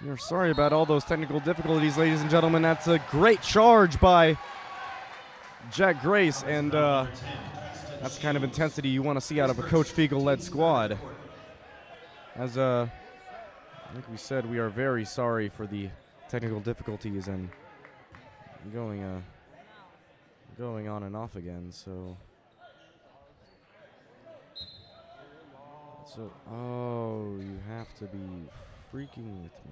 We're sorry about all those technical difficulties, ladies and gentlemen. That's a great charge by Jack Grace, and that's the kind of intensity you want to see out of a Coach Fiegel-led squad. As I think we said, we are very sorry for the technical difficulties and going on and off again. So, oh, you have to be freaking with me.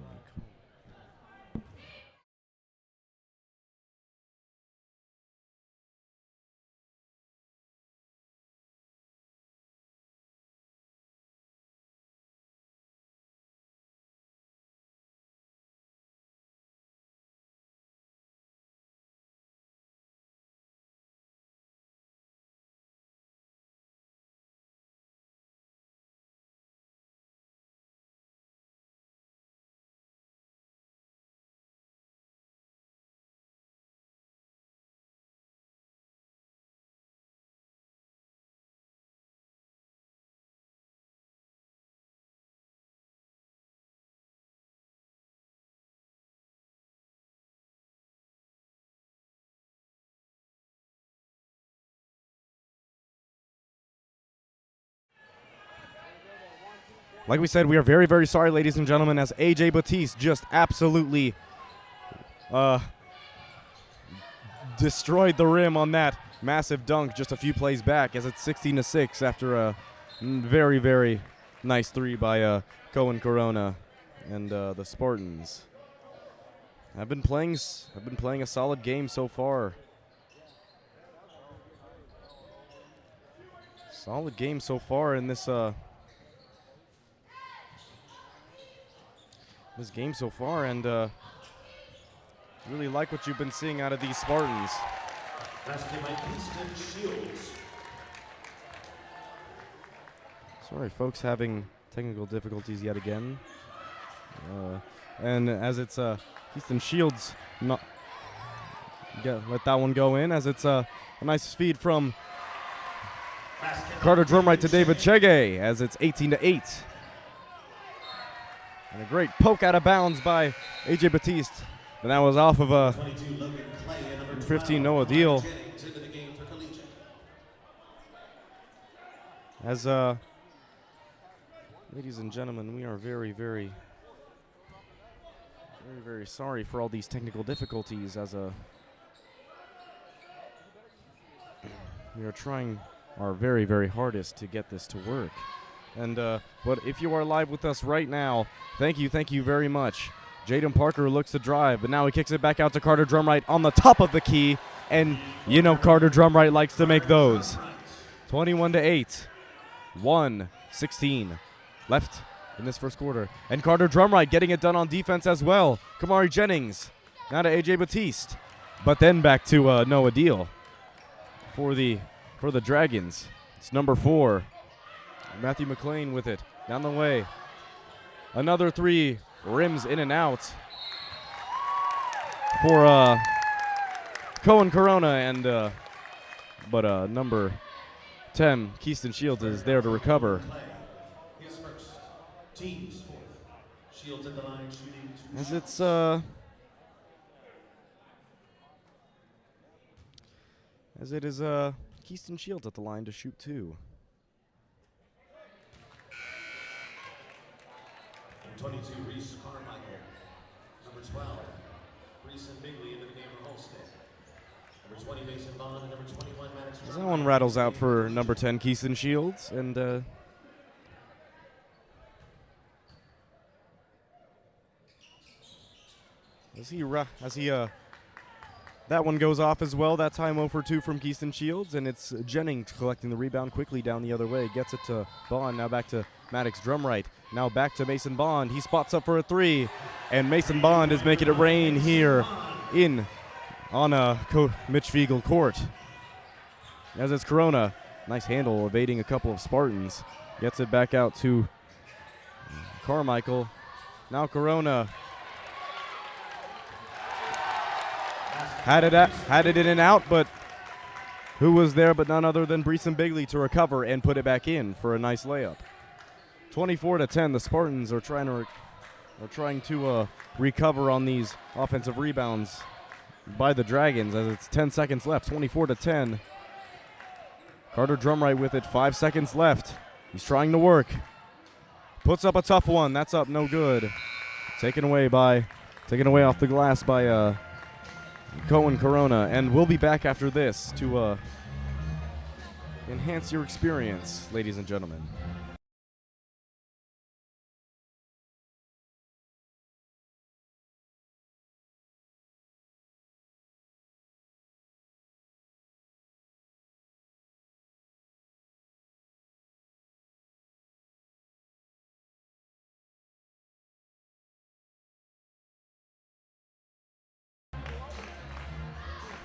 Like we said, we are very, very sorry, ladies and gentlemen, as A.J. Batiste just absolutely destroyed the rim on that massive dunk just a few plays back, as it's 16-6 after a very, very nice three by Cohen Corona and the Spartans. I've been playing a solid game so far. Solid game so far in this game so far, and really like what you've been seeing out of these Spartans. Sorry, folks, having technical difficulties yet again. And as it's Houston Shields, let that one go in, as it's a nice feed from Carter Drumright to David Chege, as it's 18-8. And a great poke out of bounds by A.J. Batiste. And that was off of a 15 Noah Deal. As, ladies and gentlemen, we are very, very, very, very sorry for all these technical difficulties, as we are trying our very, very hardest to get this to work. And but if you are live with us right now, thank you very much. Jaden Parker looks to drive, but now he kicks it back out to Carter Drumright on the top of the key, and you know Carter Drumright likes to make those. 21-8, 1:16 left in this first quarter, and Carter Drumright getting it done on defense as well. Kamari Jennings now to A.J. Batiste, but then back to Noah Deal for the Dragons. It's number 4. Matthew McLean with it down the way. Another three, rims in and out for Cohen Corona, and but number 10, Keyston Shields, is there to recover. As it's as it is Keyston Shields at the line to shoot 2. 22, Reese Carmichael. Number 12, Reese and Bigley into the game for Halstead. Number 20, Mason Bond, and number 21, Maddox. That one rattles out for number 10, Keyston Shields, and that one goes off as well. That time 0 for 2 from Keyston Shields, and it's Jennings collecting the rebound quickly down the other way. Gets it to Bond, now back to Maddox Drumright. Now back to Mason Bond. He spots up for a 3, and Mason Bond is making it rain here on Mitch Fiegel court. As it's Corona. Nice handle, evading a couple of Spartans. Gets it back out to Carmichael. Now Corona. Had it in and out, but who was there but none other than Breeson Bigley to recover and put it back in for a nice layup. 24-10, the Spartans are trying to are trying to recover on these offensive rebounds by the Dragons as it's 10 seconds left, 24-10. Carter Drumright with it, 5 seconds left. He's trying to work. Puts up a tough one. That's up, no good. Taken away off the glass by Cohen Corona. And we'll be back after this to enhance your experience, ladies and gentlemen.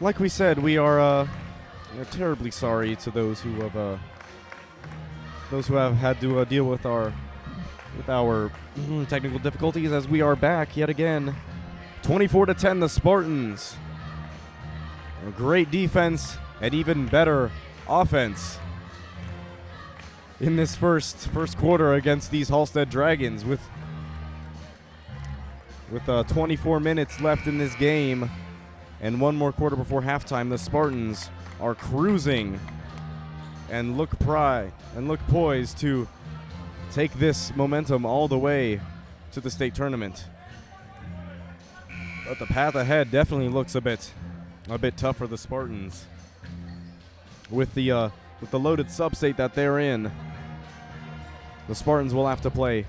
Like we said, we are terribly sorry to those who have had to deal with our technical difficulties, as we are back yet again. 24-10, the Spartans. A great defense and even better offense in this first quarter against these Halstead Dragons, with 24 minutes left in this game. And one more quarter before halftime, the Spartans are cruising and look poised to take this momentum all the way to the state tournament. But the path ahead definitely looks a bit tough for the Spartans. With the loaded sub-state that they're in, the Spartans will have to play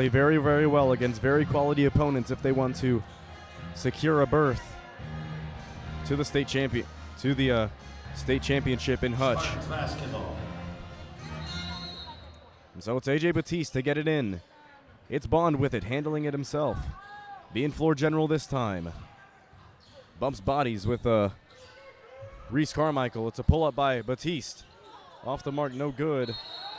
very, very well against very quality opponents if they want to secure a berth to the state championship in Hutch. So it's AJ Batiste to get it in. It's Bond with it, handling it himself, being floor general this time. Bumps bodies with Reese Carmichael. It's a pull up by Batiste, off the mark, no good.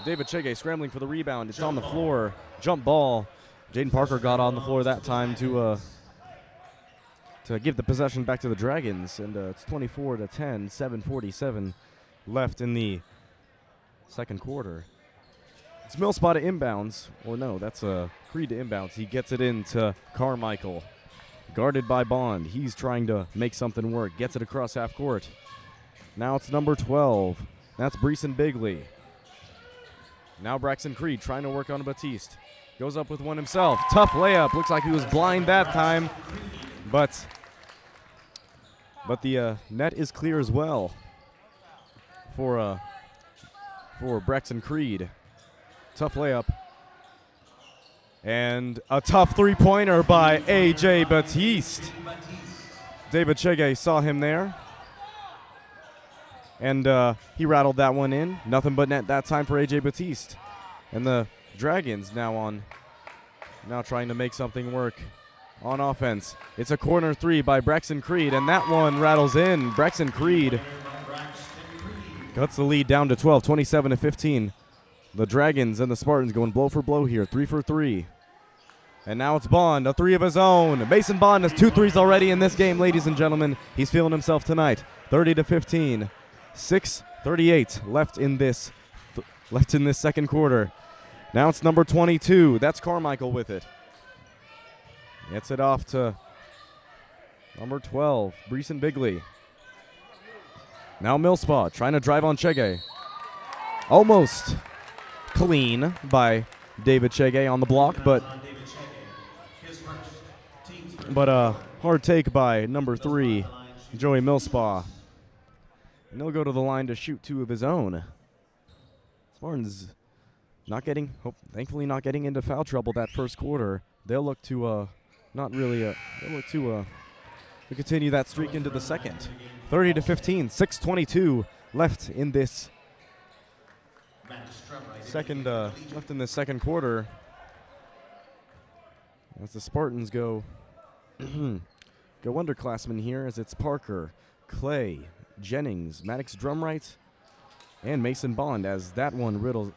David Chege scrambling for the rebound. It's on the floor. Jump ball. Jaden Parker got on the floor that time to give the possession back to the Dragons, and it's 24-10, 7:47 left in the second quarter. It's Millspot to inbounds, or no, that's Creed to inbounds. He gets it into Carmichael, guarded by Bond. He's trying to make something work, gets it across half court. Now it's number 12. That's Breeson Bigley. Now Braxton Creed trying to work on Batiste. Goes up with one himself. Tough layup. Looks like he was blind that time, but the net is clear as well for Braxton Creed. Tough layup. And a tough three-pointer by A.J. Batiste. David Chege saw him there, and he rattled that one in. Nothing but net that time for A.J. Batiste. And the Dragons now trying to make something work on offense. It's a corner three by Braxton Creed, and that one rattles in. Braxton Creed cuts the lead down to 12, 27-15. The Dragons and the Spartans going blow for blow here, 3 for 3. And now it's Bond, a three of his own. Mason Bond has 2 threes already in this game, ladies and gentlemen. He's feeling himself tonight. 30-15, 6:38 left in this second quarter. Now it's number 22. That's Carmichael with it. Gets it off to number 12, Breeson Bigley. Now Millspot trying to drive on Chege. Almost clean by David Chege on the block, but a hard take by number 3, Joey Millspaw. And he'll go to the line to shoot 2 of his own. Spartans thankfully not getting into foul trouble that first quarter. They'll look to continue that streak into the second. 30-15, 6:22 left in this second quarter. As the Spartans go underclassmen here, as it's Parker, Clay, Jennings, Maddox Drumright, and Mason Bond, as that one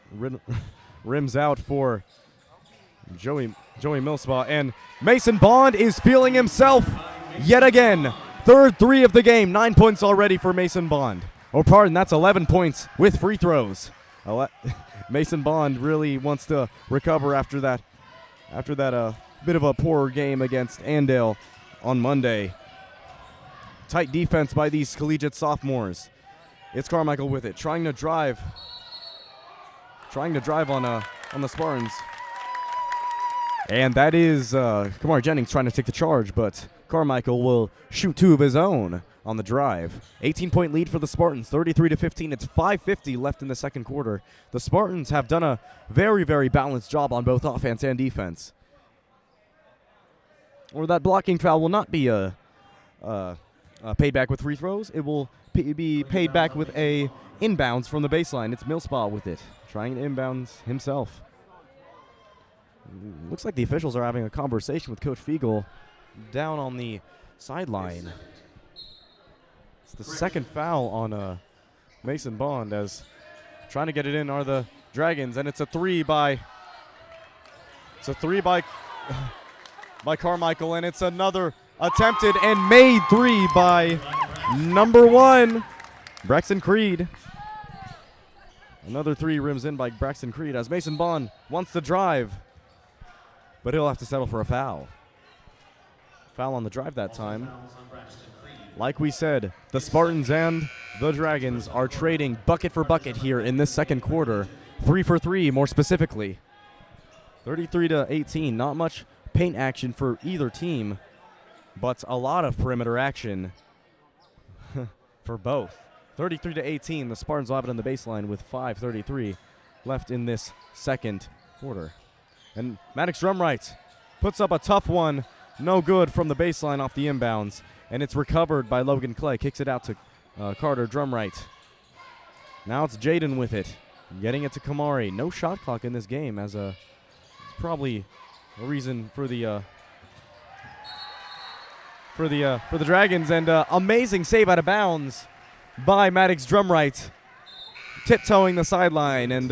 rims out for Joey Millspaw. And Mason Bond is feeling himself yet again. Third 3 of the game, 9 points already for Mason Bond. Oh, pardon, that's 11 points with free throws. Mason Bond really wants to recover after that after that bit of a poor game against Andale on Monday. Tight defense by these collegiate sophomores. It's Carmichael with it, trying to drive on the Spartans. And that is Kamari Jennings trying to take the charge, but Carmichael will shoot 2 of his own on the drive. 18-point lead for the Spartans, 33-15. It's 5:50 left in the second quarter. The Spartans have done a very, very balanced job on both offense and defense. Or that blocking foul will not be paid back with free throws. It will be paid back with a inbounds from the baseline. It's Millspaw with it, trying to inbounds himself. Looks like the officials are having a conversation with Coach Fiegel down on the sideline. It's the second foul on Mason Bond, as trying to get it in are the Dragons, and it's a three by by Carmichael, and it's another attempted and made 3 by number 1, Braxton Creed. Another 3 rims in by Braxton Creed as Mason Bond wants to drive, but he'll have to settle for a foul. Foul on the drive that time. Like we said, the Spartans and the Dragons are trading bucket for bucket here in this second quarter. 3 for 3 more specifically. 33-18, not much paint action for either team, but a lot of perimeter action for both. 33-18, the Spartans will have it on the baseline with 5:33 left in this second quarter. And Maddox Drumright puts up a tough one, no good from the baseline off the inbounds, and it's recovered by Logan Clay. Kicks it out to Carter Drumright. Now it's Jaden with it, getting it to Kamari. No shot clock in this game, as it's probably a reason for the Dragons, and amazing save out of bounds by Maddox Drumright, tiptoeing the sideline and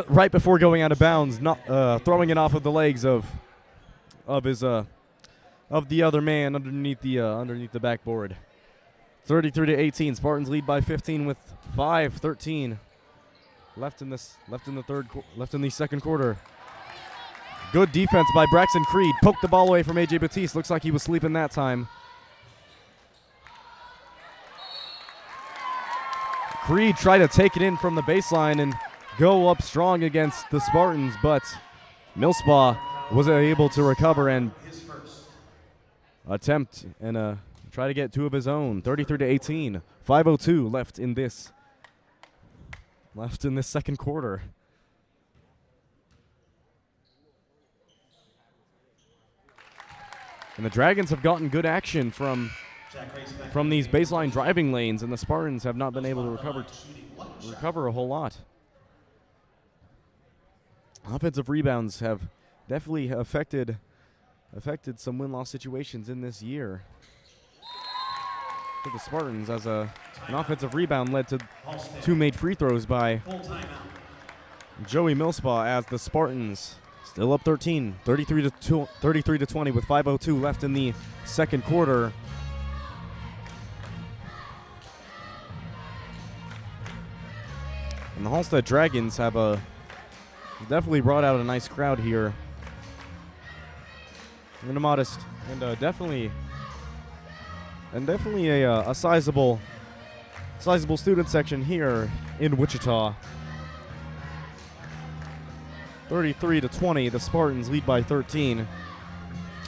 right before going out of bounds, not throwing it off of the legs of the other man underneath the backboard. 33-18. Spartans lead by 15 with 5:13 left in the second quarter. Good defense by Braxton Creed. Poked the ball away from AJ Batiste. Looks like he was sleeping that time. Creed tried to take it in from the baseline and go up strong against the Spartans, but Millspaw was able to recover and attempt and try to get 2 of his own. 33-18. 5:02 left in this second quarter. And the Dragons have gotten good action from these baseline driving lanes, and the Spartans have not been able to recover a whole lot. Offensive rebounds have definitely affected some win-loss situations in this year for the Spartans, as an offensive rebound led to 2 made free throws by Joey Millspaw, as the Spartans still up 13, 33-20 with 5:02 left in the second quarter. And the Halstead Dragons have definitely brought out a nice crowd here. And a modest and definitely a sizable student section here in Wichita. 33-20, the Spartans lead by 13.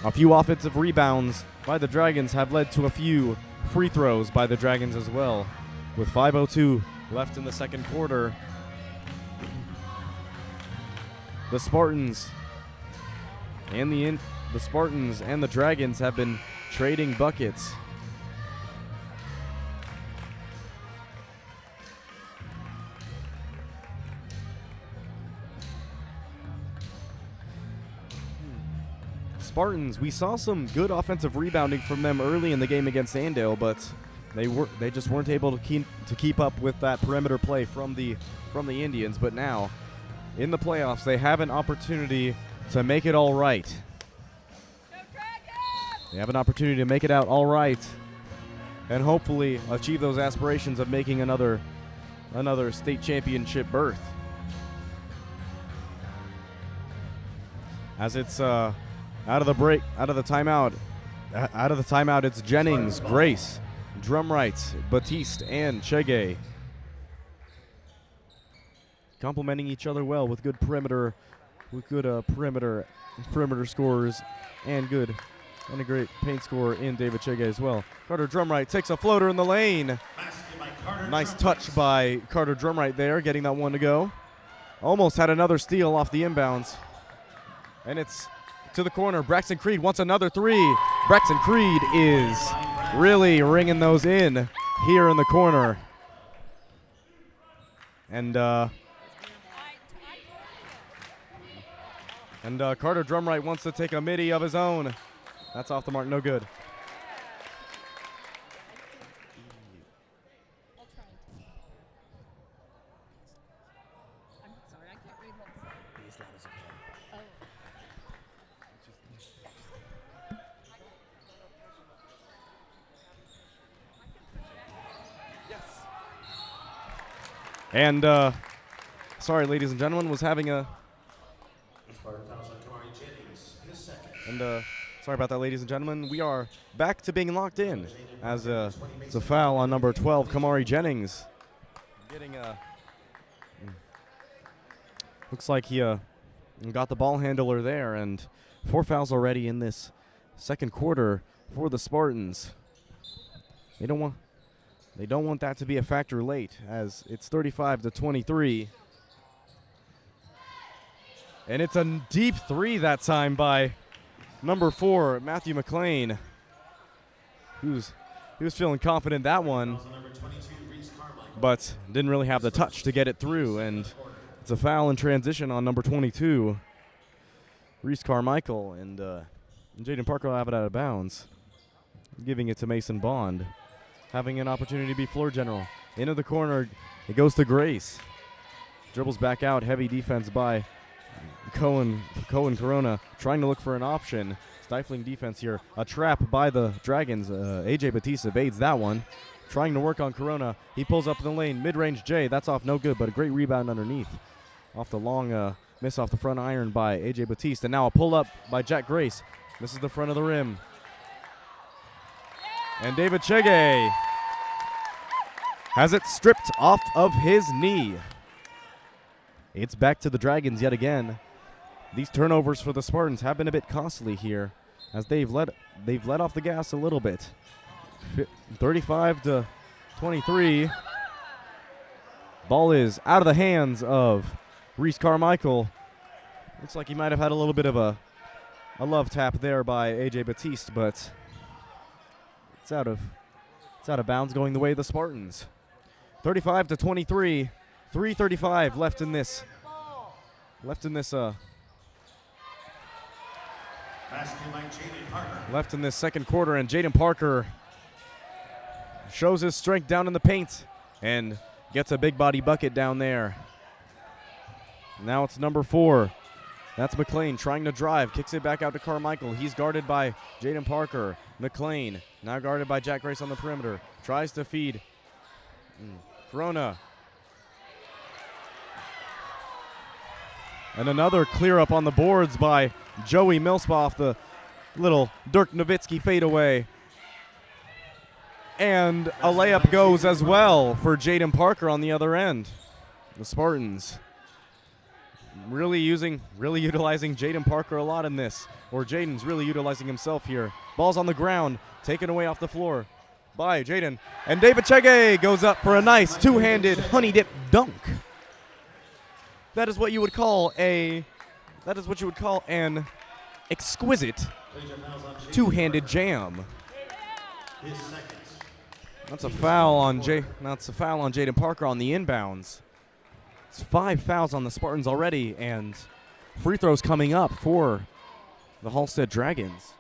A few offensive rebounds by the Dragons have led to a few free throws by the Dragons as well. With 5:02 left in the second quarter, the Spartans and the Dragons have been trading buckets. Spartans, we saw some good offensive rebounding from them early in the game against Andale, but they just weren't able to keep up with that perimeter play from the Indians. But now, in the playoffs, they have an opportunity to make it all right. They have an opportunity to make it out all right, and hopefully achieve those aspirations of making another state championship berth. As it's out of the timeout, it's Jennings, Grace, Drumright, Batiste, and Chege. Complementing each other well with good perimeter scorers and a great paint scorer in David Chege as well. Carter Drumright takes a floater in the lane. Nice touch by Carter Drumright there, getting that one to go. Almost had another steal off the inbounds. And it's to the corner. Braxton Creed wants another three. Braxton Creed is really ringing those in here in the corner. And Carter Drumright wants to take a midi of his own. That's off the mark, no good. And sorry, ladies and gentlemen, was having a. And sorry about that, ladies and gentlemen. We are back to being locked in as it's a foul on number 12, Kamari Jennings. Getting a. Looks like he got the ball handler there, and 4 fouls already in this second quarter for the Spartans. They don't want that to be a factor late, as it's 35-23. And it's a deep three that time by number 4, Matthew McLean. He was feeling confident that one, but didn't really have the touch to get it through. And it's a foul in transition on number 22, Reese Carmichael. And Jaden Parker will have it out of bounds, giving it to Mason Bond. Having an opportunity to be floor general. Into the corner, it goes to Grace. Dribbles back out, heavy defense by Cohen Corona, trying to look for an option. Stifling defense here. A trap by the Dragons. AJ Batiste evades that one. Trying to work on Corona. He pulls up in the lane. Mid-range J. That's off no good, but a great rebound underneath. Off the long miss off the front iron by AJ Batiste. And now a pull up by Jack Grace. This is the front of the rim. And David Chege has it stripped off of his knee. It's back to the Dragons yet again. These turnovers for the Spartans have been a bit costly here, as they've let off the gas a little bit. 35-23. Ball is out of the hands of Reese Carmichael. Looks like he might have had a little bit of a love tap there by AJ Batiste, but it's out of bounds, going the way of the Spartans. 35-23, 3:35 left in this. Left in this second quarter, and Jaden Parker shows his strength down in the paint and gets a big body bucket down there. Now it's number 4. That's McLean trying to drive, kicks it back out to Carmichael. He's guarded by Jaden Parker. McLean now guarded by Jack Grace on the perimeter. Tries to feed Corona. And another clear up on the boards by Joey Millspa off the little Dirk Nowitzki fadeaway. And a layup goes as well for Jaden Parker on the other end. The Spartans really utilizing Jaden Parker a lot in this. Or Jaden's really utilizing himself here. Ball's on the ground, taken away off the floor by Jaden. And David Chege goes up for a nice two-handed honey dip dunk. That is what you would call an exquisite two-handed jam. That's a foul on Jaden Parker on the inbounds. It's 5 fouls on the Spartans already, and free throws coming up for the Halstead Dragons.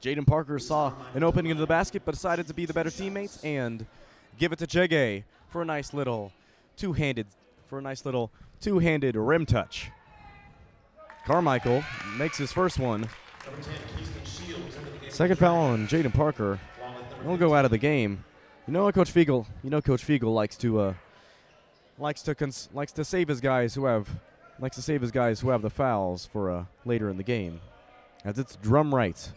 Jaden Parker saw an opening into the basket, but decided to be the better teammates and give it to Chege for a nice little two-handed rim touch. Carmichael makes his first one. Second foul on Jaden Parker. He'll go out of the game. Coach Fiegel likes to save his guys who have likes to save his guys who have the fouls for later in the game. As it's drum right.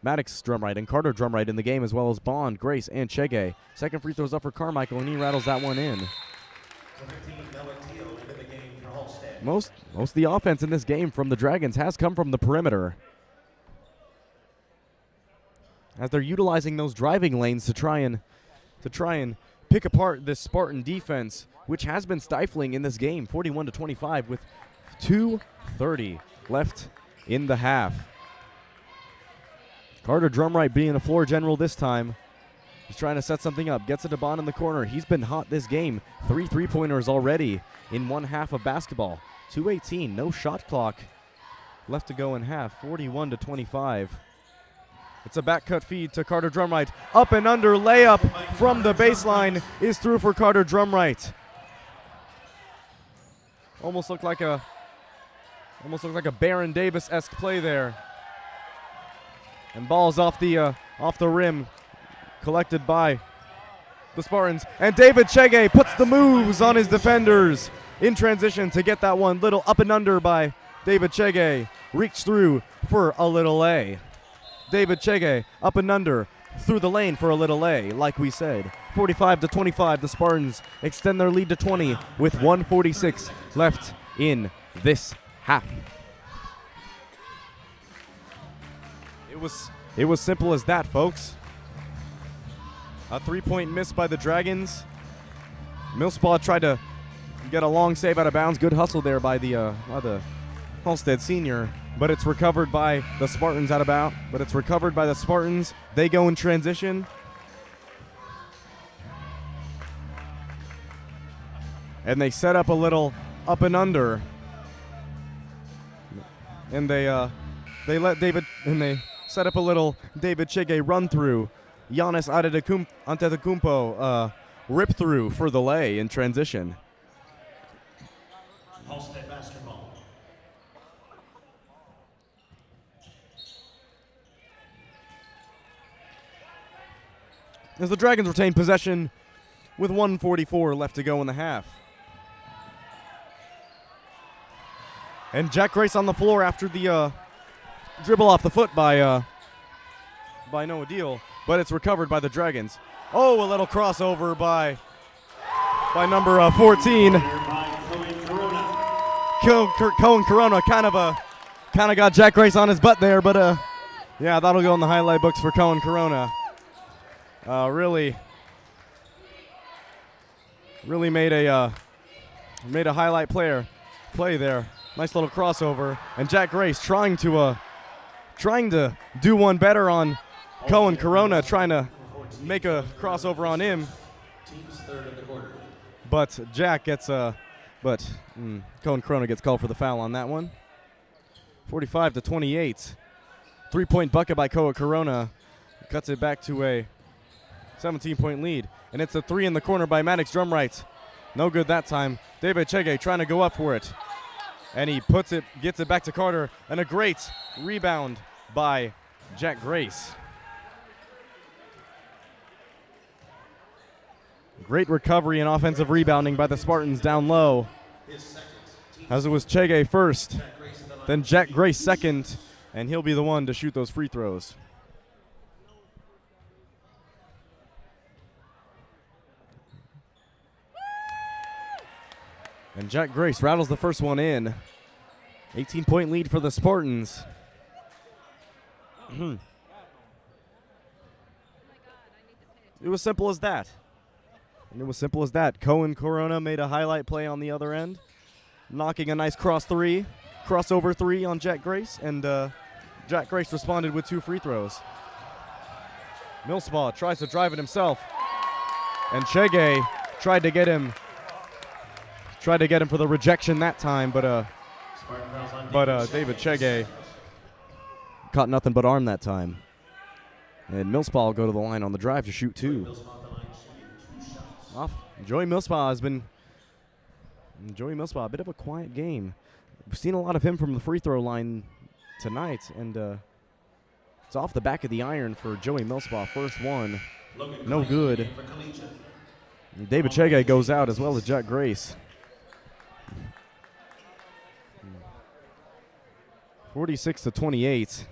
Maddox drum right and Carter drum right in the game, as well as Bond, Grace, and Chege. Second free throw's up for Carmichael, and he rattles that one in. Most of the offense in this game from the Dragons has come from the perimeter, as they're utilizing those driving lanes to try and pick apart this Spartan defense, which has been stifling in this game. 41-25 with 2:30 left in the half. Carter Drumright being a floor general this time. He's trying to set something up. Gets it to Bond in the corner. He's been hot this game. 3 3-pointers already in one half of basketball. 2:18, no shot clock left to go in half. 41-25. It's a back cut feed to Carter Drumright. Up and under layup from the baseline is through for Carter Drumright. Almost looked like a Baron Davis-esque play there. And ball's off the rim, collected by the Spartans. And David Chege puts the moves on his defenders in transition to get that one. Little up and under by David Chege. Reach through for a little A. David Chege up and under through the lane for a little A, like we said. 45-25, the Spartans extend their lead to 20 with 1:46 left in this half. It was simple as that, folks. A 3-point miss by the Dragons. Millspaw tried to get a long save out of bounds. Good hustle there by the Halstead senior, but it's recovered by the Spartans out of bounds. But it's recovered by the Spartans. They go in transition. And they set up a little up and under. And they set up a little David Chege run through. Giannis Antetokounmpo rip through for the lay in transition. Halstead basketball. As the Dragons retain possession with 1:44 left to go in the half. And Jack Grace on the floor after the dribble off the foot by Noah Deal, but it's recovered by the Dragons. Oh, a little crossover by number 14. Cohen Corona kind of got Jack Grace on his butt there, but yeah, that'll go in the highlight books for Cohen Corona. Really made a highlight play there. Nice little crossover, and Jack Grace trying to do one better on Cohen Corona, trying to make a crossover on him. But Jack gets Cohen Corona gets called for the foul on that one. 45-28. 3-point bucket by Cohen Corona cuts it back to a 17-point lead, and it's a 3 in the corner by Maddox Drumright. No good that time. David Chege trying to go up for it. And he gets it back to Carter, and a great rebound by Jack Grace. Great recovery and offensive rebounding by the Spartans down low. As it was Chege first, then Jack Grace second, and he'll be the one to shoot those free throws. And Jack Grace rattles the first one in. 18-point lead for the Spartans. It was simple as that. Cohen Corona made a highlight play on the other end, knocking a nice crossover three on Jack Grace, and Jack Grace responded with 2 free throws. Millspaw tries to drive it himself, and Chege tried to get him for the rejection that time, but David Chege caught nothing but arm that time. And Millspaw will go to the line on the drive to shoot 2. Joey Millspaw, a bit of a quiet game. We've seen a lot of him from the free throw line tonight, and it's off the back of the iron for Joey Millspaw. First one, no good. And David Chege goes out as well as Jack Grace. 46-28.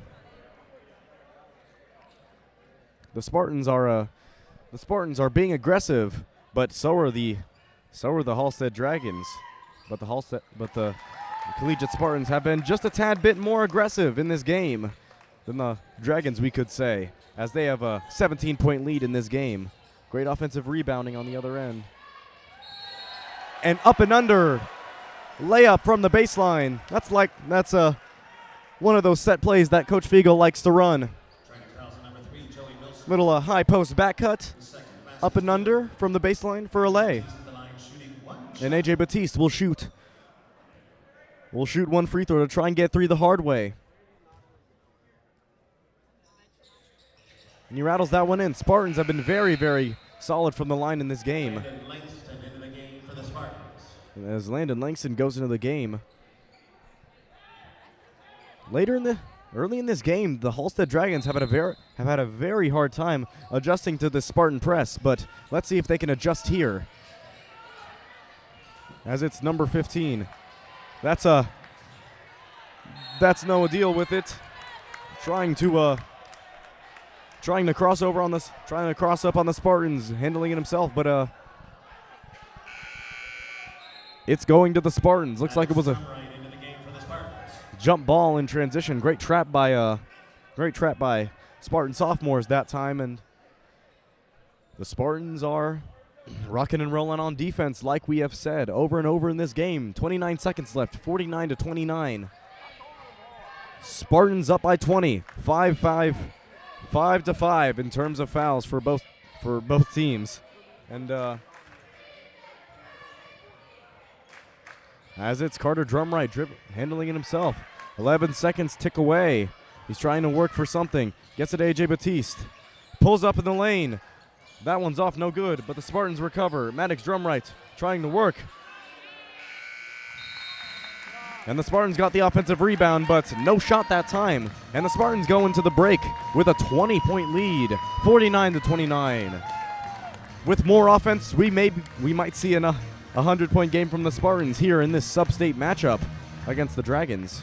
The Spartans are being aggressive, but so are the Halstead Dragons. But the Collegiate Spartans have been just a tad bit more aggressive in this game than the Dragons, we could say, as they have a 17-point lead in this game. Great offensive rebounding on the other end. And up and under. Layup from the baseline. That's one of those set plays that Coach Fiegel likes to run. Little high post back cut. Up and under from the baseline for a lay. And AJ Batiste will shoot. Will shoot one free throw to try and get 3 the hard way. And he rattles that one in. Spartans have been very, very solid from the line in this game. And as Landon Langston goes into the game. Early in this game, the Halstead Dragons have had a very hard time adjusting to the Spartan press, but let's see if they can adjust here. As it's number 15. That's no deal with it. Trying to cross up on the Spartans, handling it himself, but it's going to the Spartans. Looks like it was a jump ball in transition. Great trap by Spartan sophomores that time, and the Spartans are rocking and rolling on defense, like we have said over and over in this game. 29 seconds left, 49-29. Spartans up by 20, 5-5 in terms of fouls for both teams, and as it's Carter Drumright handling it himself. 11 seconds tick away. He's trying to work for something. Gets it to AJ Batiste. Pulls up in the lane. That one's off, no good, but the Spartans recover. Maddox Drumright trying to work. And the Spartans got the offensive rebound, but no shot that time. And the Spartans go into the break with a 20-point lead, 49-29. With more offense, we might see a 100-point game from the Spartans here in this sub-state matchup against the Dragons.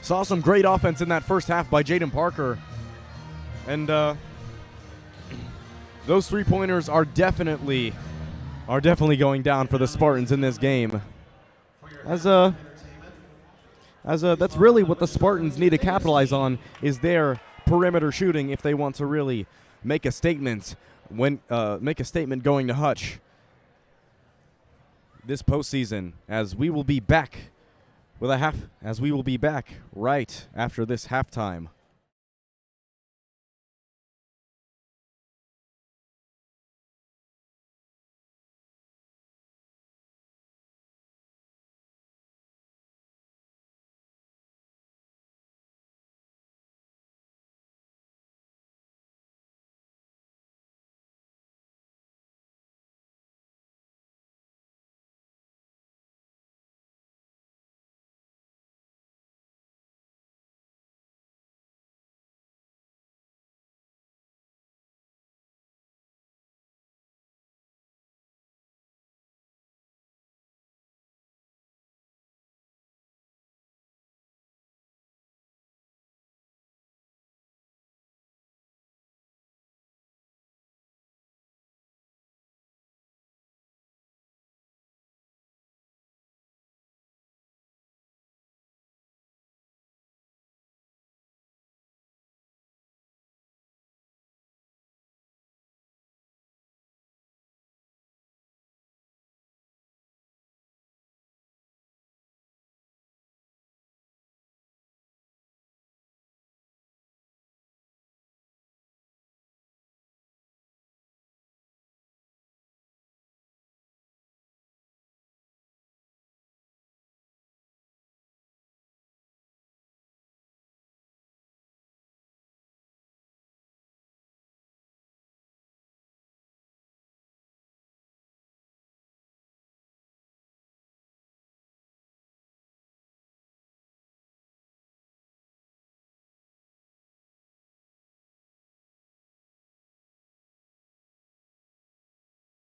Saw some great offense in that first half by Jaden Parker. And those three-pointers are definitely going down for the Spartans in this game. That's really what the Spartans need to capitalize on, is their perimeter shooting if they want to really make a statement going to Hutch this postseason, as we will be back right after this halftime.